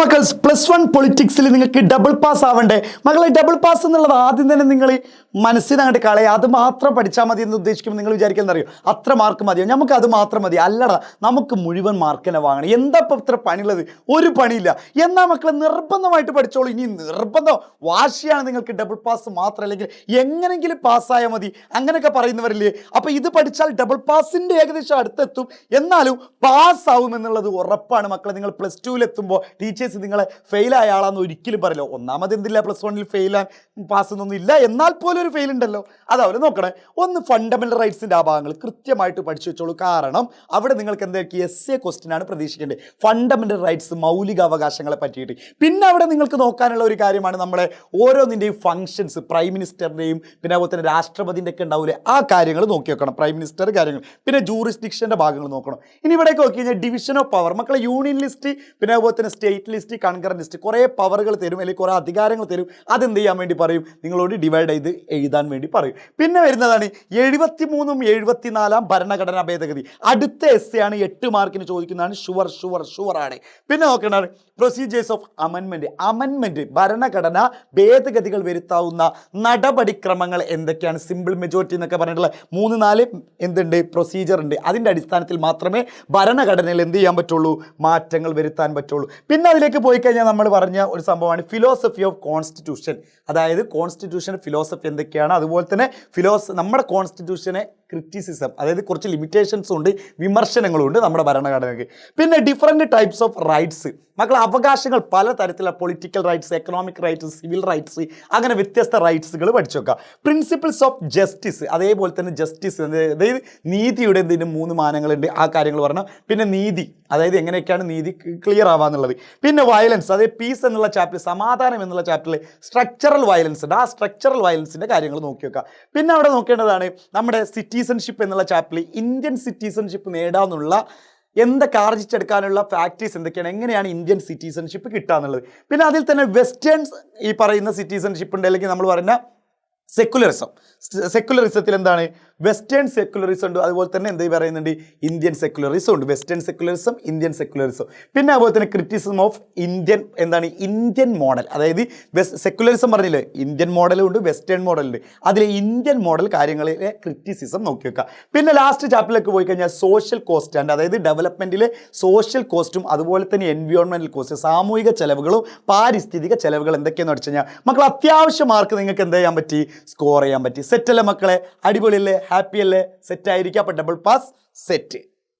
മക്കൾ +1 പൊളിറ്റിക്സിൽ നിങ്ങൾക്ക് double pass ആവണ്ടേ മക്കളെ? ഡബിൾ പാസ് എന്നുള്ളത് ആദ്യം തന്നെ നിങ്ങൾ മനസ്സിൽ അങ്ങോട്ട് കളയുക. അത് മാത്രം പഠിച്ചാൽ മതി എന്ന് ഉദ്ദേശിക്കുമ്പോൾ നിങ്ങൾ വിചാരിക്കുന്നത് അറിയോ, അത്ര മാർക്ക് മതിയോ? നമുക്ക് അത് മാത്രം മതി. അല്ലടാ, നമുക്ക് മുഴുവൻ മാർക്ക് തന്നെ വാങ്ങണം. എന്താ ഇപ്പം ഇത്ര പണിയുള്ളത്? ഒരു പണിയില്ല. എന്നാൽ മക്കളെ നിർബന്ധമായിട്ട് പഠിച്ചോളൂ. ഇനി നിർബന്ധം വാശിയാണ് നിങ്ങൾക്ക് ഡബിൾ പാസ് മാത്രം, അല്ലെങ്കിൽ എങ്ങനെങ്കിലും പാസ്സായാൽ മതി അങ്ങനെയൊക്കെ പറയുന്നവരില്ലേ? അപ്പോൾ ഇത് പഠിച്ചാൽ ഡബിൾ പാസിൻ്റെ ഏകദേശം അടുത്തെത്തും. എന്നാലും പാസ്സാവും എന്നുള്ളത് ഉറപ്പാണ് മക്കളെ. നിങ്ങൾ +2 എത്തുമ്പോൾ ടീച്ചേഴ്സ് നിങ്ങളെ ഫെയിലായ ആളാന്ന് ഒരിക്കലും പറയില്ല. ഒന്നാമത് എന്തില്ല, +1 ഫെയിലാൻ പാസ് ഒന്നും ഇല്ല, എന്നാൽ പോലും ഒരു ഫെയിൽ ഉണ്ടല്ലോ. അതവർ നോക്കണേ. ഒന്ന് ഫണ്ടമെന്റൽ റൈറ്റ്സിൻ്റെ ആ ഭാഗങ്ങൾ കൃത്യമായിട്ട് പഠിച്ചു വെച്ചോളൂ. കാരണം അവിടെ നിങ്ങൾക്ക് എന്തായിരിക്കും essay ക്വസ്റ്റ്യൻ ആണ് പ്രതീക്ഷിക്കേണ്ടത്. ഫണ്ടമെന്റൽ റൈറ്റ്സ്, മൗലിക അവകാശങ്ങളെ പറ്റിയിട്ട്. പിന്നെ അവിടെ നിങ്ങൾക്ക് നോക്കാനുള്ള ഒരു കാര്യമാണ് നമ്മുടെ ഓരോന്നിൻ്റെയും ഫങ്ഷൻസ്, പ്രൈം മിനിസ്റ്ററിൻ്റെയും പിന്നെ അതുപോലെ തന്നെ രാഷ്ട്രപതിൻ്റെ ഒക്കെ ഉണ്ടാവില്ലേ, ആ കാര്യങ്ങൾ നോക്കി വെക്കണം. പ്രൈം മിനിസ്റ്റർ കാര്യങ്ങൾ, പിന്നെ ജൂറിസ്ഡിക്ഷൻ്റെ ഭാഗങ്ങൾ നോക്കണം. ഇനി ഇവിടേക്ക് നോക്കി കഴിഞ്ഞാൽ ഡിവിഷൻ ഓഫ് പവർ മക്കളെ, യൂണിയൻ ലിസ്റ്റ് പിന്നെ അതുപോലെ തന്നെ സ്റ്റേറ്റ് ലിസ്റ്റ്, കൺകറന്റ് ലിസ്റ്റ്, കുറേ പവറുകൾ തരും അല്ലെങ്കിൽ കുറേ അധികാരങ്ങൾ തരും. അതെന്ത് ചെയ്യാൻ വേണ്ടി പറയും? നിങ്ങളോട് ഡിവൈഡ് ചെയ്ത് എഴുതാൻ വേണ്ടി പറയും. പിന്നെ വരുന്നതാണ് 73ഉം 74 ഭരണഘടനാ ഭേദഗതി. അടുത്ത essay ആണ്, 8 മാർക്കിന് ചോദിക്കുന്നതാണ്. ഷുവർ ആണ്. പിന്നെ നോക്കേണ്ടതാണ് പ്രൊസീജിയേഴ്സ് ഓഫ് അമെൻമെൻറ്റ് ഭരണഘടന ഭേദഗതികൾ വരുത്താവുന്ന നടപടിക്രമങ്ങൾ എന്തൊക്കെയാണ്? സിമ്പിൾ മെജോറിറ്റി എന്നൊക്കെ പറഞ്ഞിട്ടുള്ള 3-4 എന്തുണ്ട്, പ്രൊസീജിയർ ഉണ്ട്. അതിൻ്റെ അടിസ്ഥാനത്തിൽ മാത്രമേ ഭരണഘടനയിൽ എന്ത് ചെയ്യാൻ പറ്റുള്ളൂ, മാറ്റങ്ങൾ വരുത്താൻ പറ്റുള്ളൂ. പിന്നെ അതിലേക്ക് പോയി കഴിഞ്ഞാൽ നമ്മൾ പറഞ്ഞ ഒരു സംഭവമാണ് ഫിലോസഫി ഓഫ് കോൺസ്റ്റിറ്റ്യൂഷൻ. അതായത് കോൺസ്റ്റിറ്റ്യൂഷൻ ഫിലോസഫി എന്തൊക്കെയാണ്, അതുപോലെ തന്നെ നമ്മുടെ കോൺസ്റ്റിറ്റ്യൂഷനെ ക്രിറ്റിസിസം, അതായത് കുറച്ച് ലിമിറ്റേഷൻസും ഉണ്ട്, വിമർശനങ്ങളും ഉണ്ട് നമ്മുടെ ഭരണഘടനയ്ക്ക്. പിന്നെ ഡിഫറെൻറ്റ് ടൈപ്സ് ഓഫ് റൈറ്റ്സ് മക്കൾ, അവകാശങ്ങൾ പല തരത്തിലുള്ള political rights, economic rights, civil rights, അങ്ങനെ വ്യത്യസ്ത റൈറ്റ്സുകൾ പഠിച്ചു വെക്കുക. പ്രിൻസിപ്പിൾസ് ഓഫ് ജസ്റ്റിസ്, അതേപോലെ തന്നെ ജസ്റ്റിസ്, അതായത് നീതിയുടെ എന്തിനും 3 മാനങ്ങളുണ്ട്, ആ കാര്യങ്ങൾ പറഞ്ഞാൽ. പിന്നെ നീതി, അതായത് എങ്ങനെയൊക്കെയാണ് നീതി ക്ലിയർ ആവാന്നുള്ളത്. പിന്നെ വയലൻസ്, അതായത് പീസ് എന്നുള്ള ചാപ്റ്റർ, സമാധാനം എന്നുള്ള ചാപ്റ്ററിൽ സ്ട്രക്ചറൽ വയലൻസ് ഉണ്ട്, ആ സ്ട്രക്ചറൽ വയലൻസിൻ്റെ കാര്യങ്ങൾ നോക്കി വെക്കുക. പിന്നെ അവിടെ നോക്കേണ്ടതാണ് നമ്മുടെ സിറ്റിസൺഷിപ്പ് എന്നുള്ള ചാപ്റ്ററിൽ ഇന്ത്യൻ സിറ്റിസൺഷിപ്പ് നേടാമെന്നുള്ള എന്തൊക്കെ ആർജിച്ചെടുക്കാനുള്ള ഫാക്ടേഴ്സ് എന്തൊക്കെയാണ്, എങ്ങനെയാണ് ഇന്ത്യൻ സിറ്റിസൺഷിപ്പ് കിട്ടുക എന്നുള്ളത്. പിന്നെ അതിൽ തന്നെ വെസ്റ്റേൺസ് ഈ പറയുന്ന സിറ്റിസൺഷിപ്പ് ഉണ്ട്, അല്ലെങ്കിൽ നമ്മൾ പറയുന്ന സെക്കുലറിസത്തിൽ എന്താണ്, വെസ്റ്റേൺ സെക്കുലറിസം ഉണ്ട്, അതുപോലെ തന്നെ എന്ത് പറയുന്നുണ്ട്, ഇന്ത്യൻ സെക്കുലറിസം ഉണ്ട്. Western secularism, Indian secularism. പിന്നെ അതുപോലെ തന്നെ ക്രിറ്റിസിസം ഓഫ് ഇന്ത്യൻ, എന്താണ് ഇന്ത്യൻ മോഡൽ, അതായത് സെക്കുലറിസം പറഞ്ഞില്ലേ, ഇന്ത്യൻ മോഡലും ഉണ്ട്, വെസ്റ്റേൺ മോഡലുണ്ട്. അതിലെ ഇന്ത്യൻ മോഡൽ കാര്യങ്ങളിലെ ക്രിറ്റിസിസം നോക്കി വെക്കുക. പിന്നെ ലാസ്റ്റ് ചാപ്റ്ററിലേക്ക് പോയി കഴിഞ്ഞാൽ സോഷ്യൽ കോസ്റ്റ് ആൻഡ്, അതായത് ഡെവലപ്മെൻറ്റിലെ സോഷ്യൽ കോസ്റ്റും അതുപോലെ തന്നെ എൻവയോൺമെൻറ്റൽ കോസ്റ്റ്, സാമൂഹിക ചെലവുകളും പാരിസ്ഥിതിക ചെലവുകൾ എന്തൊക്കെയാണെന്ന് വെച്ച് കഴിഞ്ഞാൽ മക്കൾ അത്യാവശ്യം മാർക്ക് നിങ്ങൾക്ക് എന്ത് ചെയ്യാൻ പറ്റി, സ്കോർ ചെയ്യാൻ പറ്റി. സെറ്റല്ലേ മക്കളെ? അടിപൊളിയല്ലേ? ഹാപ്പി അല്ലേ? സെറ്റ് ആയിരിക്കും. അപ്പോൾ ഡബിൾ പാസ് സെറ്റ്.